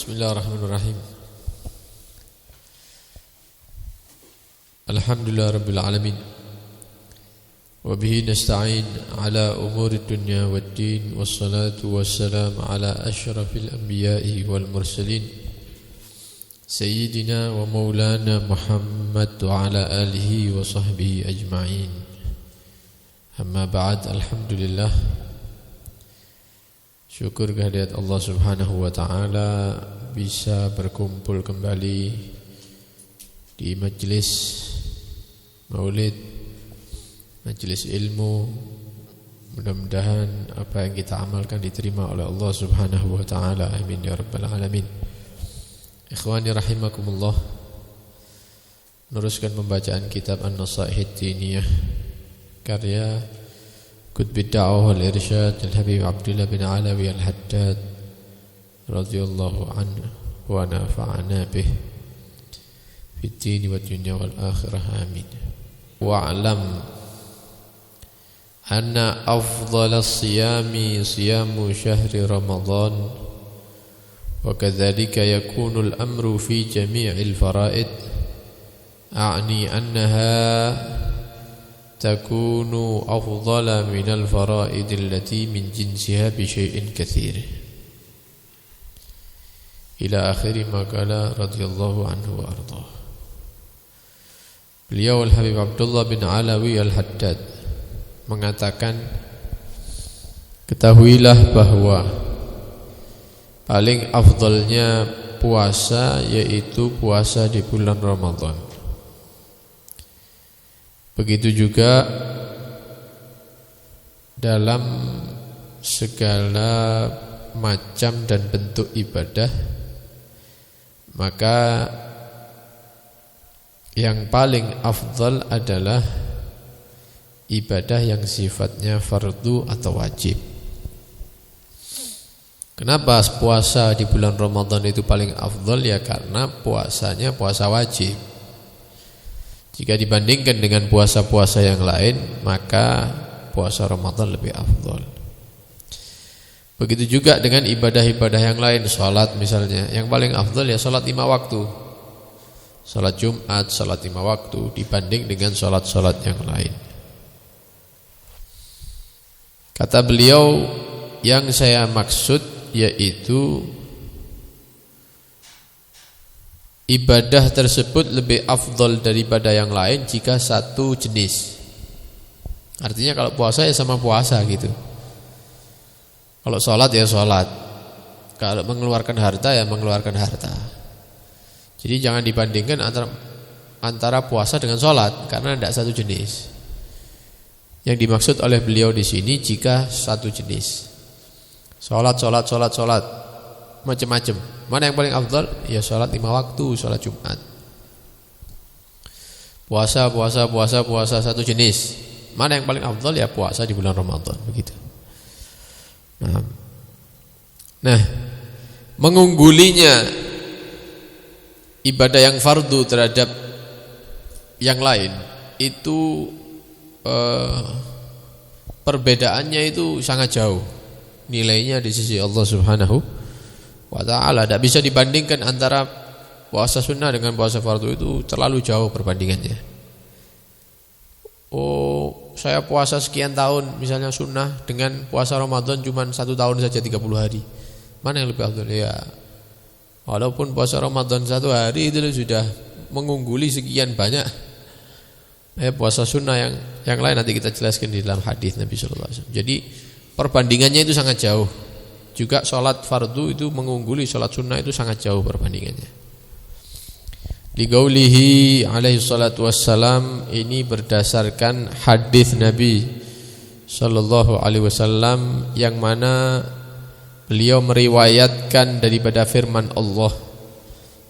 Bismillahirrahmanirrahim. Alhamdulillah Rabbil Alamin. Wabihi nasta'in ala umuri dunya waddin. Wassalatu wassalam ala ashrafil anbiya'i wal mursalin Sayyidina wa maulana Muhammad wa ala alihi wa sahbihi ajma'in. Amma ba'd, alhamdulillah. Syukur kehadirat Allah subhanahu wa ta'ala bisa berkumpul kembali di majlis maulid, majlis ilmu. Mudah-mudahan apa yang kita amalkan diterima oleh Allah subhanahu wa ta'ala. Amin ya rabbal alamin. Ikhwani rahimakumullah, meneruskan pembacaan kitab An-Nasaih Diniyah karya Qutb ad-Da'wah wal Irsyad Al-Habib Abdullah bin Alawi Al-Haddad radhiyallahu anhu wa nafa'ana bih fid din wad dunya wal akhirah, amin. Wa'lam anna afdhala as-siyami siyamu syahri Ramadan wa kadzalika yakunu al-amru fi jami'il fara'id, a'ni annaha takunu afdhala minal fara'id allati min jinsiha bi syai'in katsir ila akhiri ma qala radhiyallahu anhu wa ardhah. Beliau Al-Habib Abdullah bin Alawi Al-Haddad mengatakan, ketahuilah bahwa paling afdalnya puasa yaitu puasa di bulan Ramadan. Begitu juga dalam segala macam dan bentuk ibadah, maka yang paling afdal adalah ibadah yang sifatnya fardu atau wajib. Kenapa puasa di bulan Ramadan itu paling afdal? Ya karena puasanya puasa wajib. Jika dibandingkan dengan puasa-puasa yang lain, maka puasa Ramadan lebih afdal. Begitu juga dengan ibadah-ibadah yang lain, salat misalnya, yang paling afdal ya salat 5 waktu. Salat Jumat, salat 5 waktu dibanding dengan salat-salat yang lain. Kata beliau, yang saya maksud yaitu ibadah tersebut lebih afdal daripada yang lain jika satu jenis. Artinya kalau puasa ya sama puasa gitu. Kalau sholat ya sholat. Kalau mengeluarkan harta ya mengeluarkan harta. Jadi jangan dibandingkan antara puasa dengan sholat, karena tidak satu jenis. Yang dimaksud oleh beliau di sini jika satu jenis. Sholat macam-macam. Mana yang paling afdal? Ya sholat 5 waktu, sholat Jumat. Puasa satu jenis. Mana yang paling afdal? Ya puasa di bulan Ramadan, begitu. Nah, mengunggulinya ibadah yang fardu terhadap yang lain itu perbedaannya itu sangat jauh. Nilainya di sisi Allah Subhanahu wa ta'ala tidak bisa dibandingkan. Antara puasa sunnah dengan puasa fardu itu terlalu jauh perbandingannya. Oh, saya puasa sekian tahun misalnya sunnah dengan puasa Ramadan cuma 1 tahun saja 30 hari. Mana yang lebih afdal? Ya, walaupun puasa Ramadan 1 hari itu sudah mengungguli sekian banyak puasa sunnah yang lain, nanti kita jelaskan di dalam hadis Nabi sallallahu alaihi wasallam. Jadi perbandingannya itu sangat jauh. Juga sholat fardu itu mengungguli sholat sunnah, itu sangat jauh perbandingannya. Liqaulihi alaihi salatu wassalam, ini berdasarkan hadis Nabi sallallahu alaihi wasallam yang mana beliau meriwayatkan daripada firman Allah.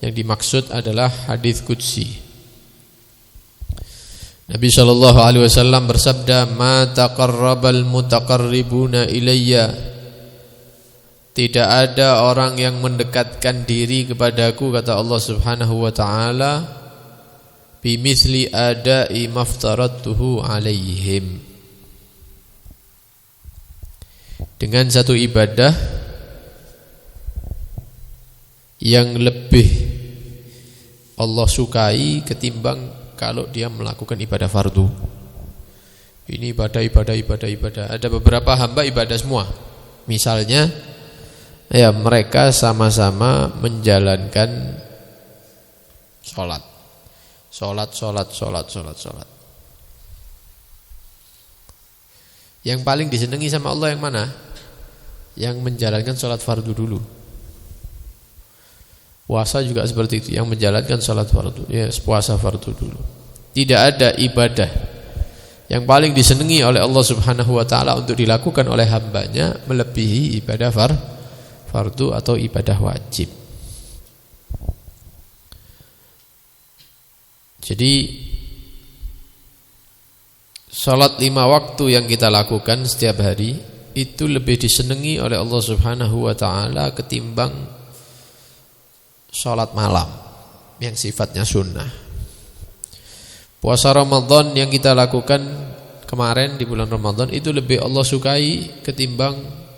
Yang dimaksud adalah hadis qudsi. Nabi sallallahu alaihi wasallam bersabda, "Ma taqarrabal mutaqarribuna ilayya." Tidak ada orang yang mendekatkan diri kepadaku, kata Allah Subhanahu wa ta'ala, bimithli ada'i maftaratuhu alaihim, dengan satu ibadah yang lebih Allah sukai ketimbang kalau dia melakukan ibadah fardu. Ini ibadah. Ada beberapa hamba ibadah semua. Misalnya ya mereka sama-sama menjalankan sholat. Yang paling disenangi sama Allah yang mana? Yang menjalankan sholat fardu dulu. Puasa juga seperti itu, yang menjalankan sholat fardu, ya puasa fardu dulu. Tidak ada ibadah yang paling disenangi oleh Allah Subhanahu wa taala untuk dilakukan oleh hambanya melebihi ibadah fardu atau ibadah wajib. Jadi salat 5 waktu yang kita lakukan setiap hari itu lebih disenangi oleh Allah Subhanahu wa taala ketimbang salat malam yang sifatnya sunnah. Puasa Ramadan yang kita lakukan kemarin di bulan Ramadan itu lebih Allah sukai ketimbang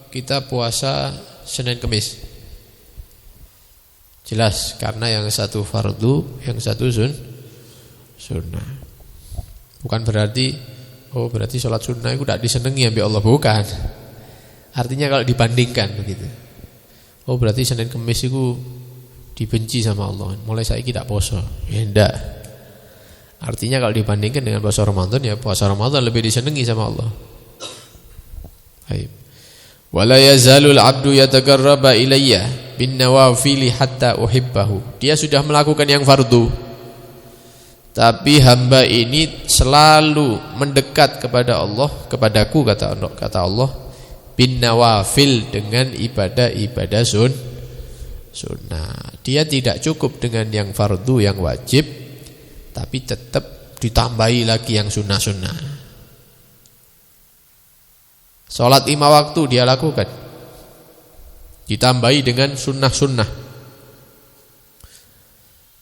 kita puasa Senin Kemis. Jelas karena yang satu fardu, yang satu sunnah. Bukan berarti berarti sholat sunnah itu tidak disenangi oleh Allah, bukan. Artinya kalau dibandingkan begitu. Berarti Senin Kemis itu dibenci sama Allah. Mulai saiki tidak puasa. Ya enggak. Artinya kalau dibandingkan dengan puasa Ramadan, ya puasa Ramadan lebih disenangi sama Allah. Baik. Wala yazalul 'abdu yatagarraba ilayya bin nawafili hatta uhibbahu. Dia sudah melakukan yang fardu. Tapi hamba ini selalu mendekat kepada Allah, kepadaku kata Allah, bin nawafil dengan ibadah-ibadah sunnah. Dia tidak cukup dengan yang fardu, yang wajib, tapi tetap ditambahi lagi yang sunnah-sunnah. Salat 5 waktu dia lakukan, ditambahi dengan sunnah-sunnah.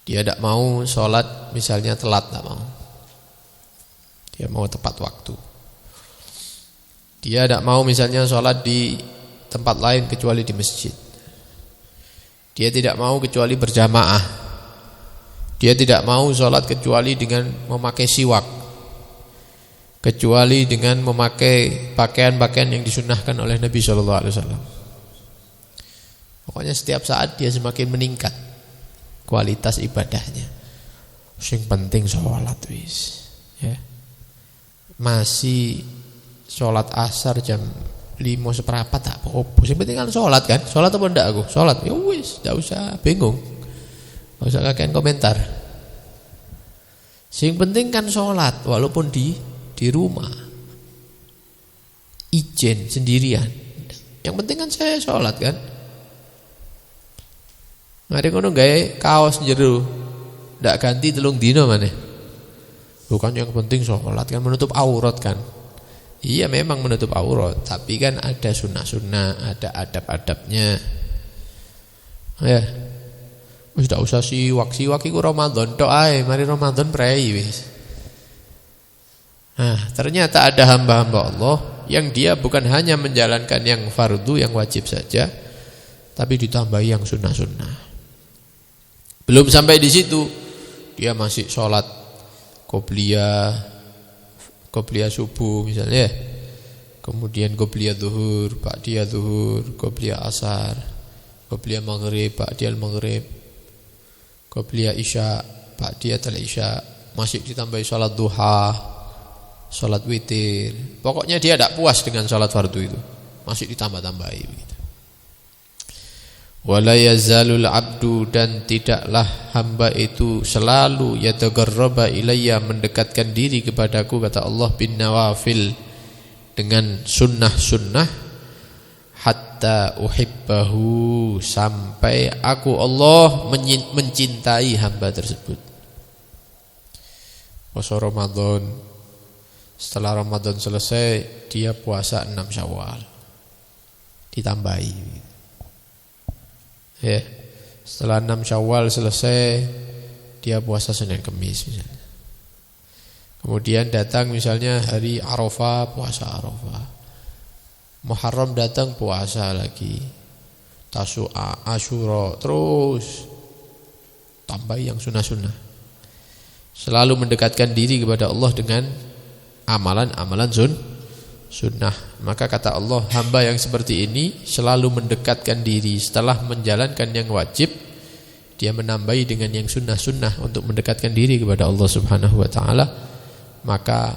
Dia tidak mau sholat misalnya telat, tidak mau. Dia mau tepat waktu. Dia tidak mau misalnya sholat di tempat lain kecuali di masjid. Dia tidak mau kecuali berjamaah. Dia tidak mau sholat kecuali dengan memakai siwak, kecuali dengan memakai pakaian-pakaian yang disunnahkan oleh Nabi SAW. Pokoknya setiap saat dia semakin meningkat kualitas ibadahnya. Yang penting sholat wis, ya. Masih sholat asar jam 5:15 tak apa-apa. Yang penting kan sholat kan. Sholat apa enggak aku? Sholat. Ya wis, enggak usah bingung. Enggak usah kakek komentar. Yang penting kan sholat walaupun di rumah. Ijen sendirian. Yang penting kan saya sholat kan. Mari ngono gawe kaos jero. Ndak ganti 3 dina maneh. Bukan yang penting sholat kan menutup aurat kan. Iya memang menutup aurat, tapi kan ada sunnah-sunnah, ada adab-adabnya. Ya. Wis ndak usah siwak iku Ramadan tok ae, mari Ramadan prei wis. Nah, ternyata ada hamba-hamba Allah yang dia bukan hanya menjalankan yang fardu, yang wajib saja, tapi ditambahi yang sunnah-sunnah. Belum sampai di situ, dia masih sholat qobliyah subuh misalnya, kemudian qobliyah zuhur, ba'diyah zuhur, qobliyah asar, qobliyah maghrib, ba'diyah maghrib, qobliyah isya, ba'diyah isya, masih ditambahi sholat duha, sholat witir. Pokoknya dia tidak puas dengan sholat fardu itu, masih ditambah-tambahi begitu. Wala yazalul abdu, dan tidaklah hamba itu selalu yatagarraba ilayya, mendekatkan diri kepadaku kata Allah, bin nawafil, dengan sunnah-sunnah, hatta uhibbahu, sampai aku Allah mencintai hamba tersebut. Puasa Ramadan, setelah Ramadan selesai dia puasa 6 Syawal, ditambahi. Ya, setelah 6 Syawal selesai dia puasa Senin Kemis misalnya. Kemudian datang misalnya hari Arafah, puasa Arafah. Muharram datang puasa lagi. Tasu'a, Asyura, terus tambah yang sunnah-sunnah. Selalu mendekatkan diri kepada Allah dengan amalan-amalan sunnah. Maka kata Allah, hamba yang seperti ini selalu mendekatkan diri setelah menjalankan yang wajib, dia menambahi dengan yang sunnah-sunnah untuk mendekatkan diri kepada Allah Subhanahu wa taala. Maka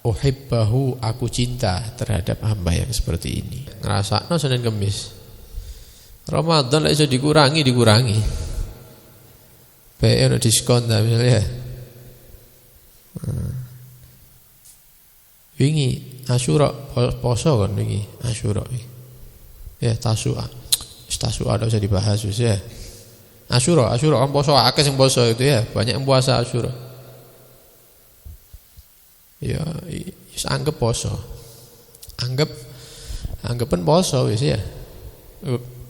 uhibbahu, aku cinta terhadap hamba yang seperti ini. Ngrasakno Senin Kemis. Ramadan lek iso dikurangi. Bae ono diskon ta misalnya. Wingi Asyura poso kan wingi Asyura iki. Ya Tasu'a. Tasu'a ora usah dibahas wis ya. Asyura kan poso akeh sing poso itu ya, banyak yang puasa Asyura. Ya wis anggap poso. Anggapan poso wis ya.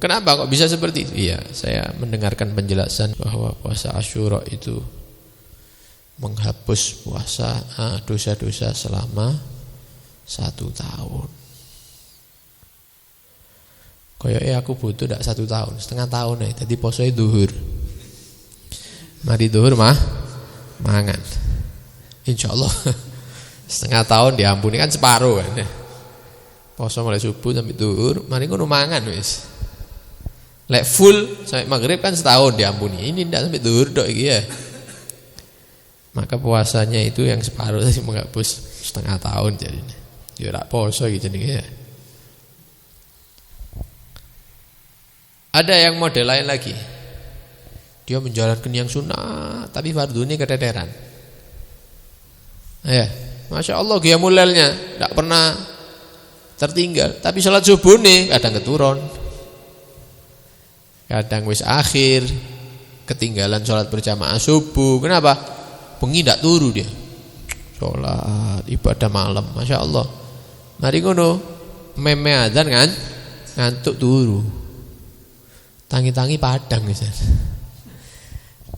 Kenapa kok bisa seperti itu? Iya, saya mendengarkan penjelasan bahwa puasa Asyura itu menghapus puasa dosa-dosa selama 1 tahun. Koyoke aku butuh ndak 1 tahun, setengah tahun ae. Dadi posoe zuhur. Mari zuhur mangan. Insyaallah setengah tahun diampuni kan separuh kan. Poso mulai subuh sampai zuhur, mari ngono mangan wis. Lek full sampai maghrib kan setahun diampuni. Ini ndak sampai zuhur tok iki ya. Maka puasanya itu yang separuh tadi menghapus setengah tahun jadinya. Ya ora poso iki jenenge ya. Ada yang model lain lagi. Dia menjalankan yang sunnah tapi fardhunya keteteran. Ya, Masya Allah qiyamul lailnya enggak pernah tertinggal, tapi salat subuh nih kadang keturun. Kadang wis akhir ketinggalan sholat berjamaah subuh. Kenapa? Bengi ndak turu dia. Sholat ibadah malam, Masya Allah. Mari ngono meme adzan kan ngantuk turu. Tangi-tangi padang misalnya.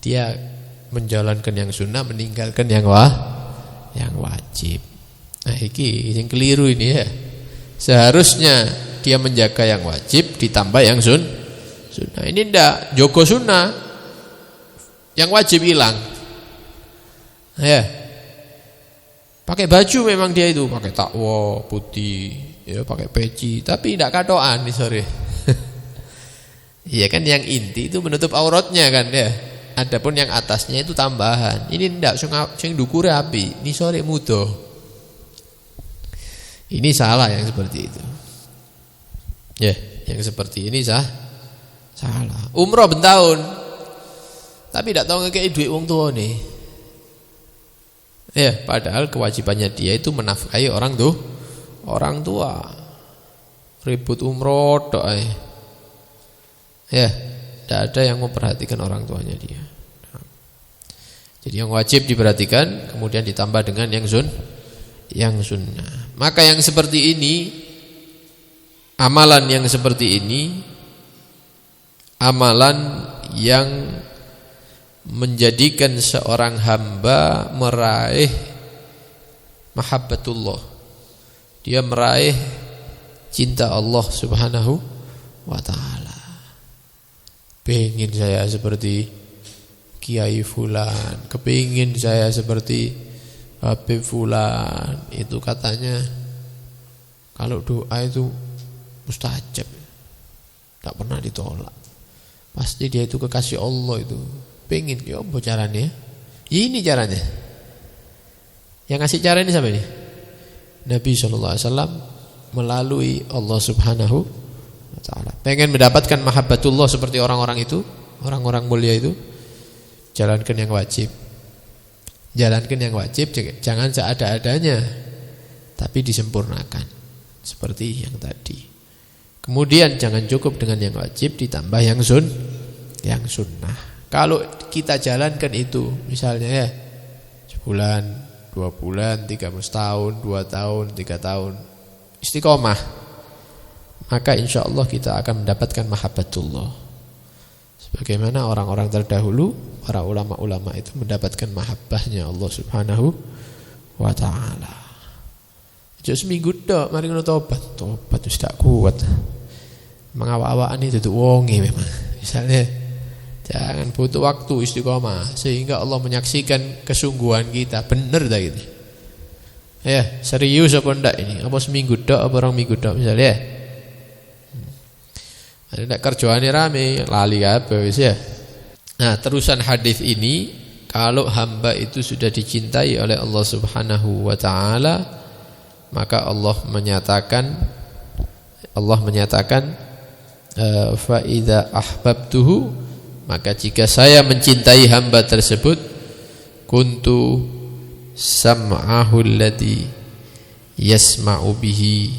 Dia menjalankan yang sunnah, meninggalkan yang wajib. Nah iki yang keliru ini ya. Seharusnya dia menjaga yang wajib ditambah yang sunnah. Ini ndak jogo sunnah, yang wajib hilang. Ya, pakai baju memang dia itu pakai takwa putih, ya pakai peci, tapi ndak katoan nih sore. Iya kan yang inti itu menutup auratnya kan ya. Adapun yang atasnya itu tambahan. Ini ndak sing dukure api, ini sore mudo. Ini salah yang seperti itu. Ya, yang seperti ini salah. Umroh bentahun tapi tidak tahu ngekei duit wong tua nih. Ya, padahal kewajibannya dia itu menafkahi orang tua. Ribut umroh tok ae. Ya, tidak ada yang memperhatikan orang tuanya dia. Jadi yang wajib diperhatikan, kemudian ditambah dengan yang sunnah. Maka yang seperti ini, amalan yang seperti ini, amalan yang menjadikan seorang hamba meraih mahabbatullah. Dia meraih cinta Allah Subhanahu wa taala. Pengen saya seperti Kiai Fulan, kepingin saya seperti Habib Fulan. Itu katanya kalau doa itu mustajab, tak pernah ditolak. Pasti dia itu kekasih Allah itu. Pengen ya apa caranya? Ini caranya. Yang ngasih cara ini siapa ini? Nabi SAW melalui Allah Subhanahu wa taala. Pengen mendapatkan mahabbatullah seperti orang-orang itu, orang-orang mulia itu, jalankan yang wajib. Jalankan yang wajib, jangan seada-adanya, tapi disempurnakan seperti yang tadi. Kemudian jangan cukup dengan yang wajib, ditambah yang sunnah. Kalau kita jalankan itu, misalnya ya, sebulan, 2 bulan, 3 tahun, 2 tahun, 3 tahun, istiqomah, maka insya Allah kita akan mendapatkan mahabbatullah. Sebagaimana orang-orang terdahulu, para ulama-ulama itu mendapatkan mahabbahnya Allah Subhanahu wa ta'ala. Jadi seminggu tok, mari ngono tobat wis gak kuat. Mengawak-awakan itu tuh wonge memang. Misalnya jangan butuh waktu istiqomah sehingga Allah menyaksikan kesungguhan kita. Bener dah gitu. Ya, serius apa enggak ini? Apa seminggu tok apa orang minggu tok misalnya? Ada ndak kerjaane rame, lali apa wis ya. Nah, terusan hadis ini, kalau hamba itu sudah dicintai oleh Allah Subhanahu wa taala, maka Allah menyatakan fa idza ahbabtuhu, maka jika saya mencintai hamba tersebut, kuntu sam'ahu alladhi yasma'u bihi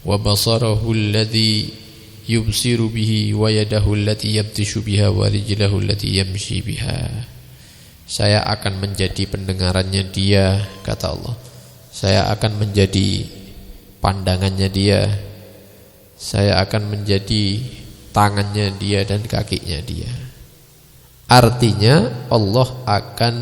wa basarahu alladhi yubsiru bihi wa yadahu allati yabtishu biha wa rijlahu allati yamshi biha. Saya akan menjadi pendengarannya dia, kata Allah. Saya akan menjadi pandangannya dia. Saya akan menjadi tangannya dia dan kakinya dia. Artinya Allah akan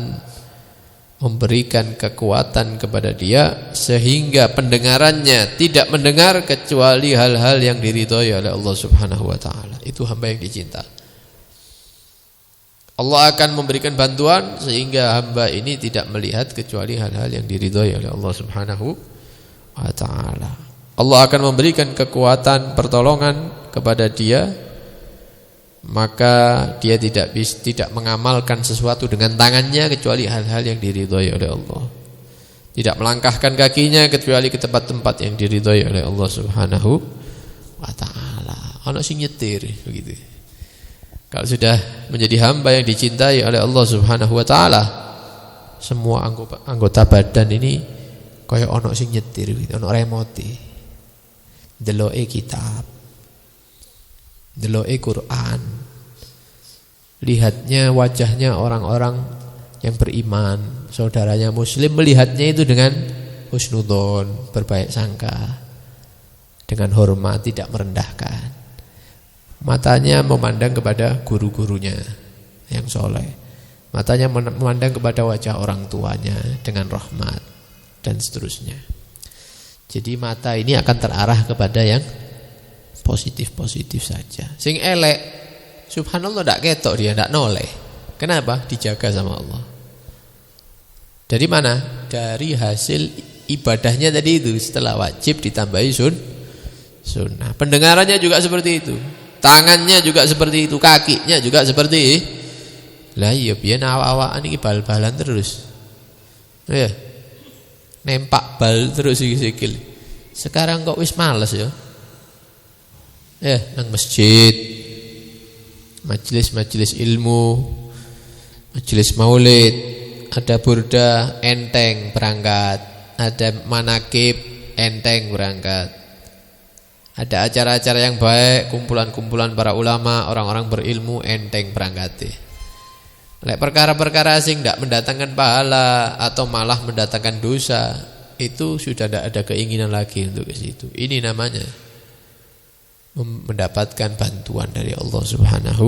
memberikan kekuatan kepada dia sehingga pendengarannya tidak mendengar kecuali hal-hal yang diridhoi oleh Allah Subhanahu wa taala. Itu hamba yang dicinta. Allah akan memberikan bantuan sehingga hamba ini tidak melihat kecuali hal-hal yang diridhoi oleh Allah Subhanahu wa taala. Allah akan memberikan kekuatan pertolongan kepada dia, maka dia tidak mengamalkan sesuatu dengan tangannya kecuali hal-hal yang diridhoi oleh Allah. Tidak melangkahkan kakinya kecuali ke tempat-tempat yang diridhoi oleh Allah Subhanahu wa taala. Ono sing nyetir begitu. Kalau sudah menjadi hamba yang dicintai oleh Allah Subhanahu wa taala, semua anggota badan ini kaya ono sing nyetir gitu, ono remote. Deloke kitab, deloke Quran, lihatnya wajahnya orang-orang yang beriman, saudaranya muslim, melihatnya itu dengan husnudzon, berbaik sangka, dengan hormat, tidak merendahkan. Matanya memandang kepada guru-gurunya yang soleh, matanya memandang kepada wajah orang tuanya dengan rahmat, dan seterusnya. Jadi mata ini akan terarah kepada yang positif-positif saja. Sing elek, subhanallah, ndak ketok dia, ndak noleh. Kenapa? Dijaga sama Allah. Dari mana? Dari hasil ibadahnya tadi itu. Setelah wajib ditambahi sunnah. Pendengarannya juga seperti itu, tangannya juga seperti itu, kakinya juga seperti itu. Lah iya biyen awak-awakan iki bal-balan terus. Ya. Nempak bal terus iki sikil. Sekarang kok wis males ya. Nang masjid, majelis ilmu, majelis maulid, ada burda enteng berangkat, ada manakib enteng berangkat, ada acara-acara yang baik, kumpulan-kumpulan para ulama, orang-orang berilmu enteng berangkat. Lek perkara-perkara sing ndak mendatangkan pahala atau malah mendatangkan dosa, itu sudah tidak ada keinginan lagi untuk ke situ. Ini namanya mendapatkan bantuan dari Allah Subhanahu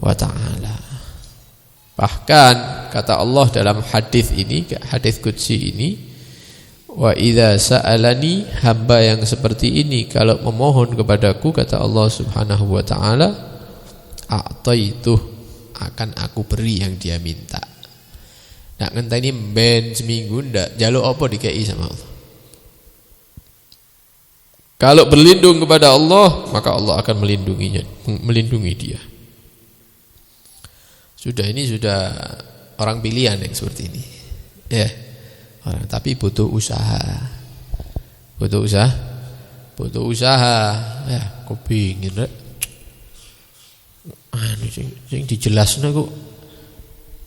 wa taala. Bahkan kata Allah dalam hadis ini, hadis qudsi ini, wa idza sa'alani, hamba yang seperti ini kalau memohon kepadaku, kata Allah Subhanahu wa taala, a'taitu, akan aku beri yang dia minta. Nak ngenteni ben seminggu ndak jaluk apa dikei sama Allah. Kalau berlindung kepada Allah, maka Allah akan melindungi dia. Sudah orang pilihan yang seperti ini. Ya. Orang tapi butuh usaha. Butuh usaha. Ya, kepingin rek. Sing dijelasno kok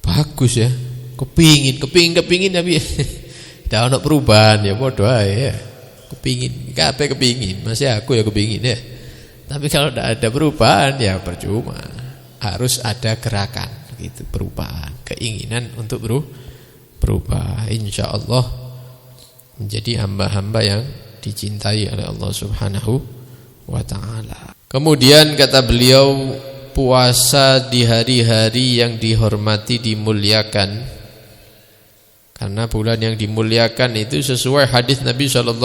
bagus ya. Kepingin tapi ndak ono perubahan ya padha ae ya. Kepingin, kabeh kepingin, masih aku ya kepingin ya. Tapi kalau tidak ada perubahan ya percuma. Harus ada gerakan gitu, perubahan, keinginan untuk berubah. Insyaallah menjadi hamba-hamba yang dicintai oleh Allah Subhanahu wa taala. Kemudian kata beliau, puasa di hari-hari yang dihormati, dimuliakan. Karena bulan yang dimuliakan itu sesuai hadis Nabi SAW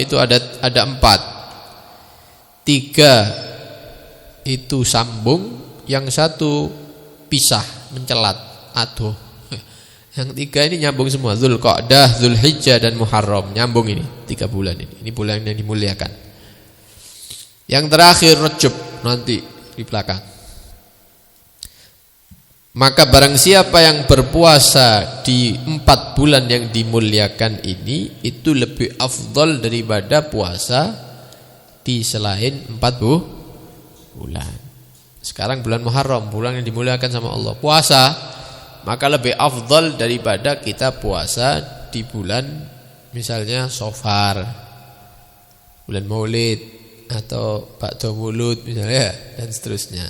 itu ada 4. 3 itu sambung, yang 1 pisah, mencelat, aduh. Yang 3 ini nyambung semua, Dzulqa'dah, Dzulhijjah dan Muharram, nyambung ini 3 bulan ini. Ini bulan yang dimuliakan. Yang terakhir Rajab nanti di belakang. Maka barang siapa yang berpuasa di 4 bulan yang dimuliakan ini, itu lebih afdal daripada puasa di selain 4 bulan. Sekarang bulan Muharram, bulan yang dimuliakan sama Allah, puasa, maka lebih afdal daripada kita puasa di bulan misalnya Safar, bulan Maulid atau Ba'da Maulud misalnya, dan seterusnya.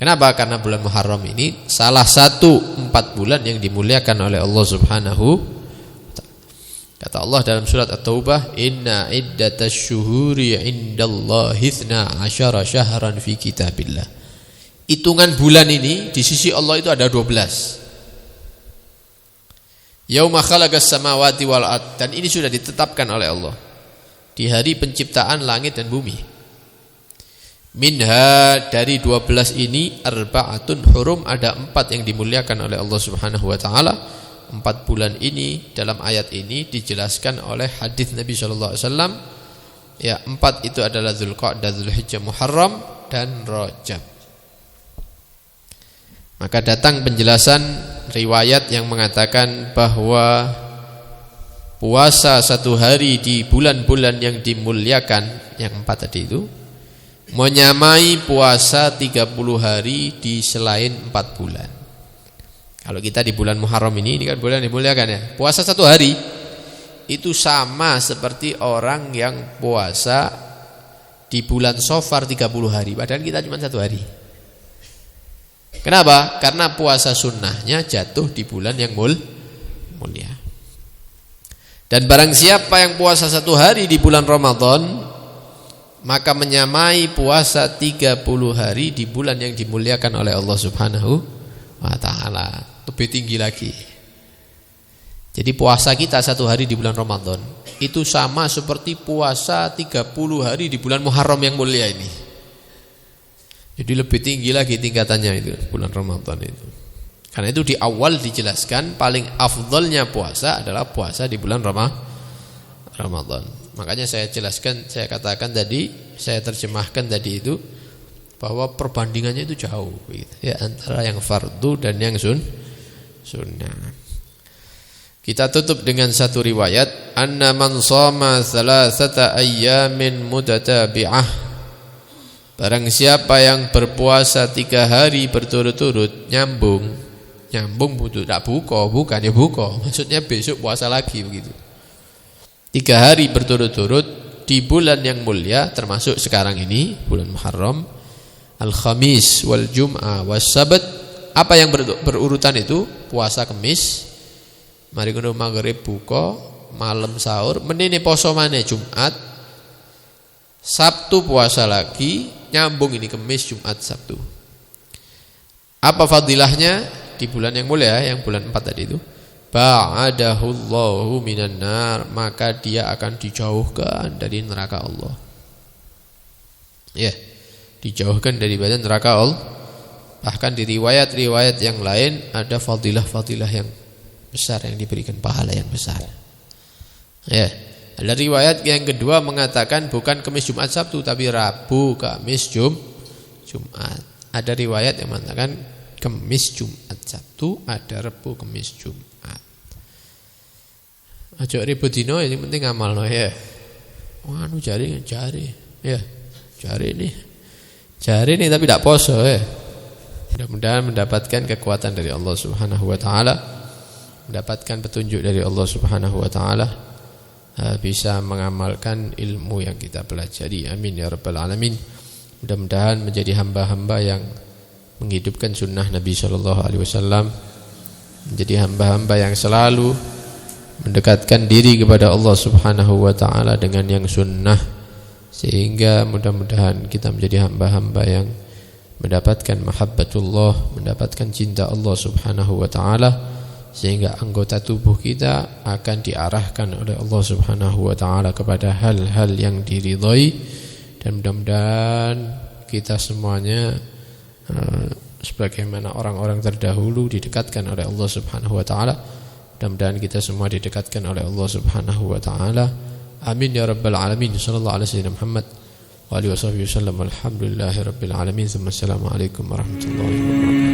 Kenapa? Karena bulan Muharram ini salah satu 4 bulan yang dimuliakan oleh Allah Subhanahu wa ta'ala. Kata Allah dalam surat At-Taubah, "Inna iddatash syuhuri 'indallahi 12 syahran fi kitabillah." Hitungan bulan ini di sisi Allah itu ada 12. Yauma khalaqas samawati wal ard, dan ini sudah ditetapkan oleh Allah di hari penciptaan langit dan bumi. Minha, dari 12 ini, arba'atun hurum, ada 4 yang dimuliakan oleh Allah Subhanahu wa ta'ala. 4 bulan ini dalam ayat ini dijelaskan oleh hadis Nabi sallallahu alaihi wasallam. Ya, 4 itu adalah Dzulqa'dah, Dzulhijjah, Muharram dan Rajab. Maka datang penjelasan riwayat yang mengatakan bahwa puasa 1 hari di bulan-bulan yang dimuliakan, yang 4 tadi itu, menyamai puasa 30 hari di selain 4 bulan. Kalau kita di bulan Muharram ini kan bulan dimuliakan ya, puasa 1 hari itu sama seperti orang yang puasa di bulan Safar 30 hari, padahal kita cuma 1 hari. Kenapa? Karena puasa sunnahnya jatuh di bulan yang mulia. Dan barang siapa yang puasa 1 hari di bulan Ramadan, maka menyamai puasa 30 hari di bulan yang dimuliakan oleh Allah Subhanahu wa ta'ala. Lebih tinggi lagi. Jadi puasa kita 1 hari di bulan Ramadan itu sama seperti puasa 30 hari di bulan Muharram yang mulia ini. Jadi lebih tinggi lagi tingkatannya itu bulan Ramadan itu. Karena itu di awal dijelaskan paling afdalnya puasa adalah puasa di bulan Ramadan. Makanya saya jelaskan, saya katakan tadi, saya terjemahkan tadi itu bahwa perbandingannya itu jauh gitu, ya, antara yang fardu dan yang sunnah. Kita tutup dengan satu riwayat, anna man shoma 3 ayyamin mutatabi'ah, barang siapa yang berpuasa 3 hari berturut-turut, nyambung tidak buka ya buka, maksudnya besok puasa lagi begitu. 3 hari berturut-turut di bulan yang mulia, termasuk sekarang ini bulan Muharram, Al-Khamis wal Jum'ah was Sabat. Apa yang berurutan itu? Puasa Kamis, mari kono maghrib buka, malam sahur, menene poso maneh Jumat, Sabtu puasa lagi, nyambung ini Kamis, Jumat, Sabtu. Apa fadilahnya di bulan yang mulia, yang bulan 4 tadi itu? Ba'adahullahu minan nar, maka dia akan dijauhkan dari neraka Allah. Ya, dijauhkan dari badan neraka Allah. Bahkan di riwayat-riwayat yang lain ada fadilah-fadilah yang besar yang diberikan, pahala yang besar. Ya, ada riwayat yang kedua mengatakan bukan Kamis, Jumat, Sabtu, tapi Rabu, Kamis, Jumat. Ada riwayat yang mengatakan Kamis, Jumat, Sabtu, ada Rabu, Kamis, Jumat. Aja ribut dino, yang penting amal no ya. Anu jari ya. Jari ini tapi tidak poso ya. Mudah-mudahan mendapatkan kekuatan dari Allah Subhanahu wa taala, mendapatkan petunjuk dari Allah Subhanahu wa taala, bisa mengamalkan ilmu yang kita pelajari. Amin ya rabbal alamin. Mudah-mudahan menjadi hamba-hamba yang menghidupkan sunnah Nabi sallallahu alaihi wasallam, menjadi hamba-hamba yang selalu mendekatkan diri kepada Allah Subhanahu wa taala dengan yang sunnah, sehingga mudah-mudahan kita menjadi hamba-hamba yang mendapatkan mahabbatullah, mendapatkan cinta Allah Subhanahu wa taala, sehingga anggota tubuh kita akan diarahkan oleh Allah Subhanahu wa taala kepada hal-hal yang diridhai Dan mudah-mudahan kita semuanya sebagaimana orang-orang terdahulu didekatkan oleh Allah Subhanahu wa taala. Mudah-mudahan kita semua didekatkan oleh Allah Subhanahu wa taala. Amin ya rabbal alamin. Sallallahu alaihi wasallam Muhammad wa alihi wasallam. Alhamdulillahirabbil alamin. Assalamualaikum warahmatullahi wabarakatuh.